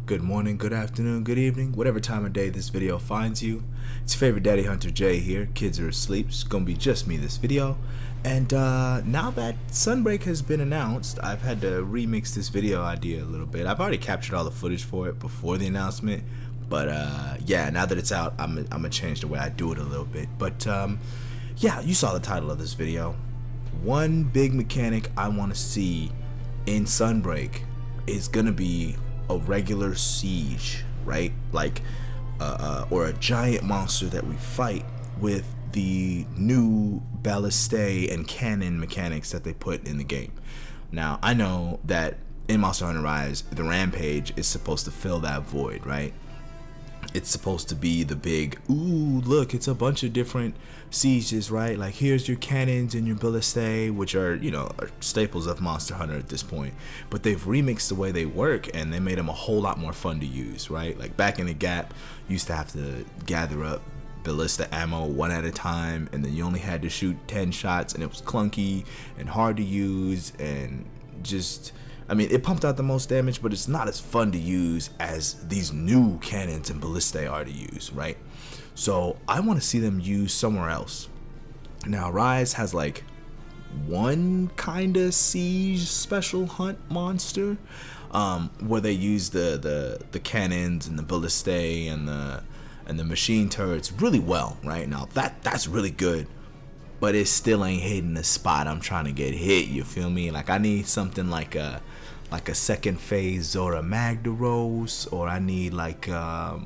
good morning, good afternoon, good evening, whatever time of day this video finds you. It's your favorite Daddy Hunter Jay here. Kids are asleep. It's gonna be just me this video. And now that Sunbreak has been announced, I've had to remix this video idea a little bit. I've already captured all the footage for it before the announcement, but yeah, now that it's out, I'm gonna change the way I do it a little bit. But yeah, you saw the title of this video. One big mechanic I want to see in Sunbreak is gonna be a regular siege, right? Like or a giant monster that we fight with the new ballista and cannon mechanics that they put in the game. Now I know that in Monster Hunter Rise the rampage is supposed to fill that void, right? It's supposed to be the big, ooh, look, it's a bunch of different sieges, right? Like, here's your cannons and your ballista, which are, you know, are staples of Monster Hunter at this point. But they've remixed the way they work, and they made them a whole lot more fun to use, right? Like, back in the Gap, you used to have to gather up ballista ammo one at a time, and then you only had to shoot 10 shots, and it was clunky and hard to use, and just... I mean, it pumped out the most damage, but it's not as fun to use as these new cannons and ballista are to use, right? So I want to see them used somewhere else. Now, Rise has like one kind of siege special hunt monster, where they use the cannons and the ballista and the machine turrets really well, right? Now that's really good. But it still ain't hitting the spot I'm trying to get hit, you feel me? Like, I need something like a second phase Zora Magdaros, or I need like a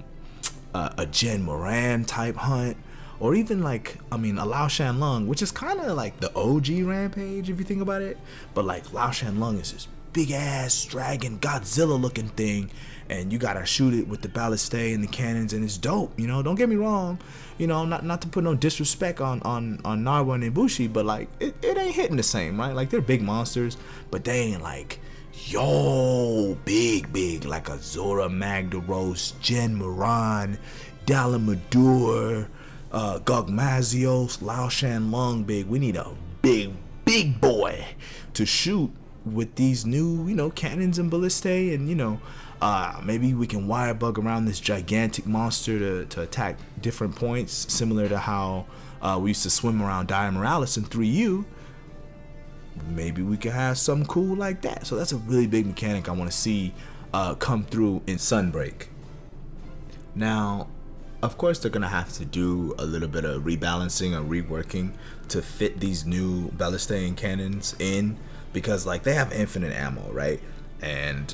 Jen Moran type hunt, or even like, I mean, a Lao Shan Lung, which is kind of like the OG Rampage if you think about it. But like, Lao Shan Lung is this big ass dragon Godzilla looking thing, and you gotta shoot it with the ballista and the cannons, and it's dope, you know. Don't get me wrong, you know, not to put no disrespect on Narwa and Ibushi, but like, it ain't hitting the same, right? Like, they're big monsters, but they ain't like, yo, big like a Zora Magdaros, Jen Moran, Dalamadur, Gogmazios, Lao Shan Lung big. We need a big boy to shoot with these new, you know, cannons and ballista, and you know, maybe we can wire bug around this gigantic monster to attack different points, similar to how we used to swim around Dire Morales in 3U. Maybe we can have something cool like that. So that's a really big mechanic I want to see come through in Sunbreak. Now, of course, they're gonna have to do a little bit of rebalancing or reworking to fit these new ballista and cannons in, because like, they have infinite ammo, right? And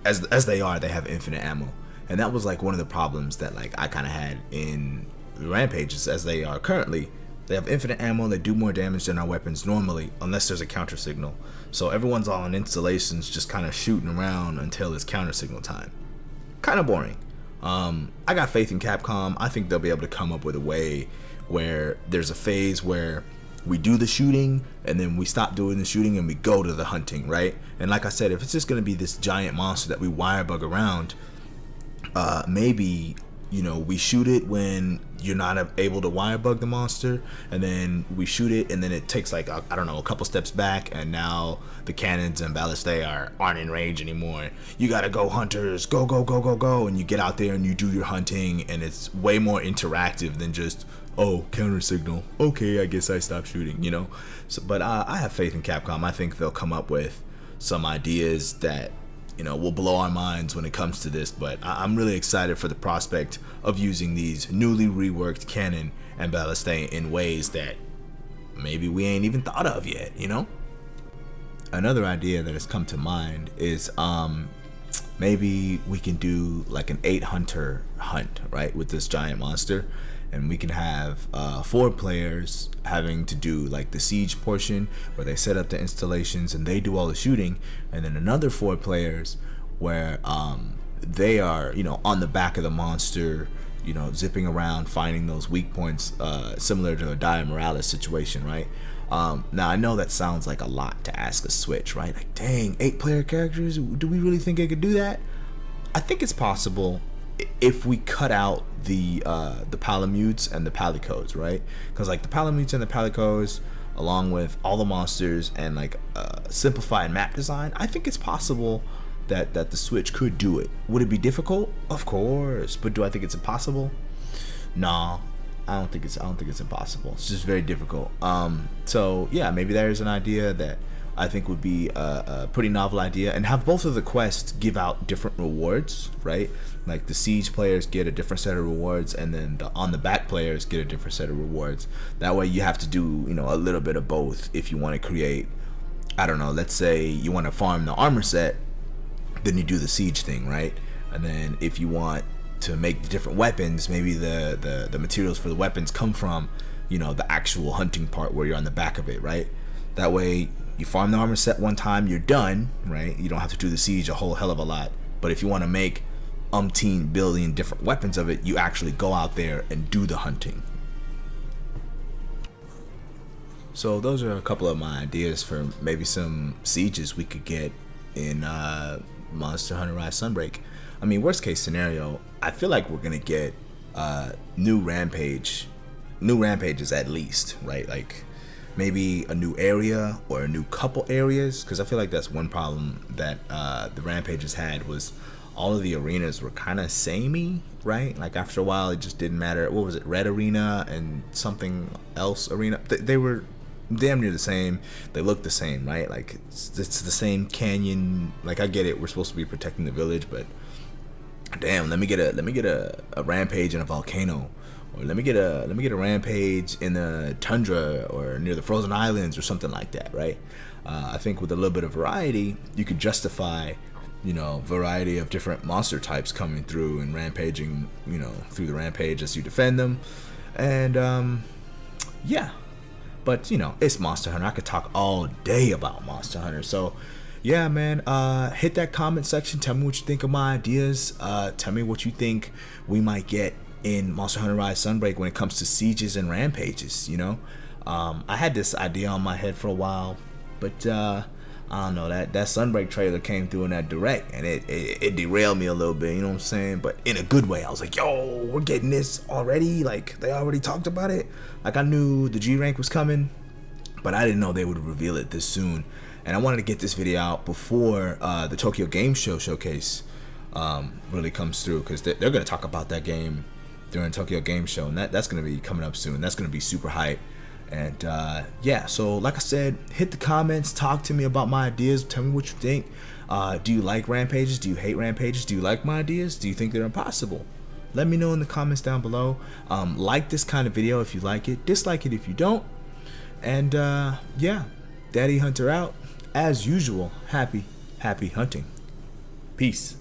as they have infinite ammo, and that was like one of the problems that like I kind of had in Rampages. As they are currently, they have infinite ammo. They do more damage than our weapons normally, unless there's a counter signal. So everyone's all on installations, just kind of shooting around until it's counter signal time. Kind of boring. I got faith in Capcom. I think they'll be able to come up with a way where there's a phase where we do the shooting, and then we stop doing the shooting and we go to the hunting, right? And like I said, if it's just gonna be this giant monster that we wire bug around, maybe, you know, we shoot it when you're not able to wire bug the monster, and then we shoot it, and then it takes like, I don't know, a couple steps back, and now the cannons and ballista aren't in range anymore. You gotta go, hunters, go, and you get out there and you do your hunting, and it's way more interactive than just, oh, counter signal, okay, I guess I stopped shooting, you know. So, but I have faith in Capcom. I think they'll come up with some ideas that, you know, will blow our minds when it comes to this. But I'm really excited for the prospect of using these newly reworked cannon and ballista in ways that maybe we ain't even thought of yet, you know. Another idea that has come to mind is maybe we can do like an 8-hunter hunt, right, with this giant monster. And we can have 4 players having to do like the siege portion, where they set up the installations and they do all the shooting, and then another 4 players where they are, you know, on the back of the monster, you know, zipping around, finding those weak points, similar to a Dire Morales situation, right? Now I know that sounds like a lot to ask a Switch, right? Like, dang, 8-player characters, do we really think I could do that? I think it's possible if we cut out the Palamutes and the Palicoes, right? Because like the Palamutes and the Palicoes, along with all the monsters and like simplified map design, I think it's possible that the Switch could do it. Would it be difficult? Of course. But do I think it's impossible? No, I don't think it's impossible. It's just very difficult. So yeah, maybe there's an idea that I think would be a pretty novel idea, and have both of the quests give out different rewards, right? Like the Siege players get a different set of rewards, and then the on the back players get a different set of rewards. That way you have to do, a little bit of both if you want to create, I don't know, let's say you want to farm the armor set, then you do the Siege thing, right? And then if you want to make the different weapons, maybe the materials for the weapons come from, the actual hunting part where you're on the back of it, right? That way you farm the armor set one time, you're done, right? You don't have to do the Siege a whole hell of a lot. But if you want to make umpteen billion different weapons of it, you actually go out there and do the hunting. So those are a couple of my ideas for maybe some sieges we could get in Monster Hunter Rise Sunbreak. I mean, worst case scenario, I feel like we're gonna get new rampages at least, right? Like maybe a new area or a new couple areas, because I feel like that's one problem that the rampages had, was all of the arenas were kind of samey, right? Like after a while it just didn't matter. What was it, Red Arena and something else arena? They were damn near the same. They look the same, right? Like it's the same canyon. Like I get it, we're supposed to be protecting the village, but damn, let me get a rampage in a volcano, or let me get a rampage in the tundra or near the frozen islands or something like that, right? I think with a little bit of variety, you could justify, variety of different monster types coming through and rampaging, through the rampage as you defend them, and yeah. But it's Monster Hunter. I could talk all day about Monster Hunter. So yeah, man, hit that comment section. Tell me what you think of my ideas. Tell me what you think we might get in Monster Hunter Rise Sunbreak when it comes to sieges and rampages. I had this idea on my head for a while, but I don't know, that Sunbreak trailer came through in that direct, and it derailed me a little bit, you know what I'm saying? But in a good way. I was like, yo, we're getting this already? Like, they already talked about it? Like, I knew the G rank was coming, but I didn't know they would reveal it this soon. And I wanted to get this video out before the Tokyo Game Show showcase really comes through, because they're going to talk about that game during Tokyo Game Show, and that's going to be coming up soon. That's going to be super hype. And yeah, so like I said, hit the comments, talk to me about my ideas, tell me what you think. Do you like rampages? Do you hate rampages? Do you like my ideas? Do you think they're impossible? Let me know in the comments down below. Like this kind of video if you like it, dislike it if you don't. And yeah, Daddy Hunter out. As usual, happy hunting. Peace.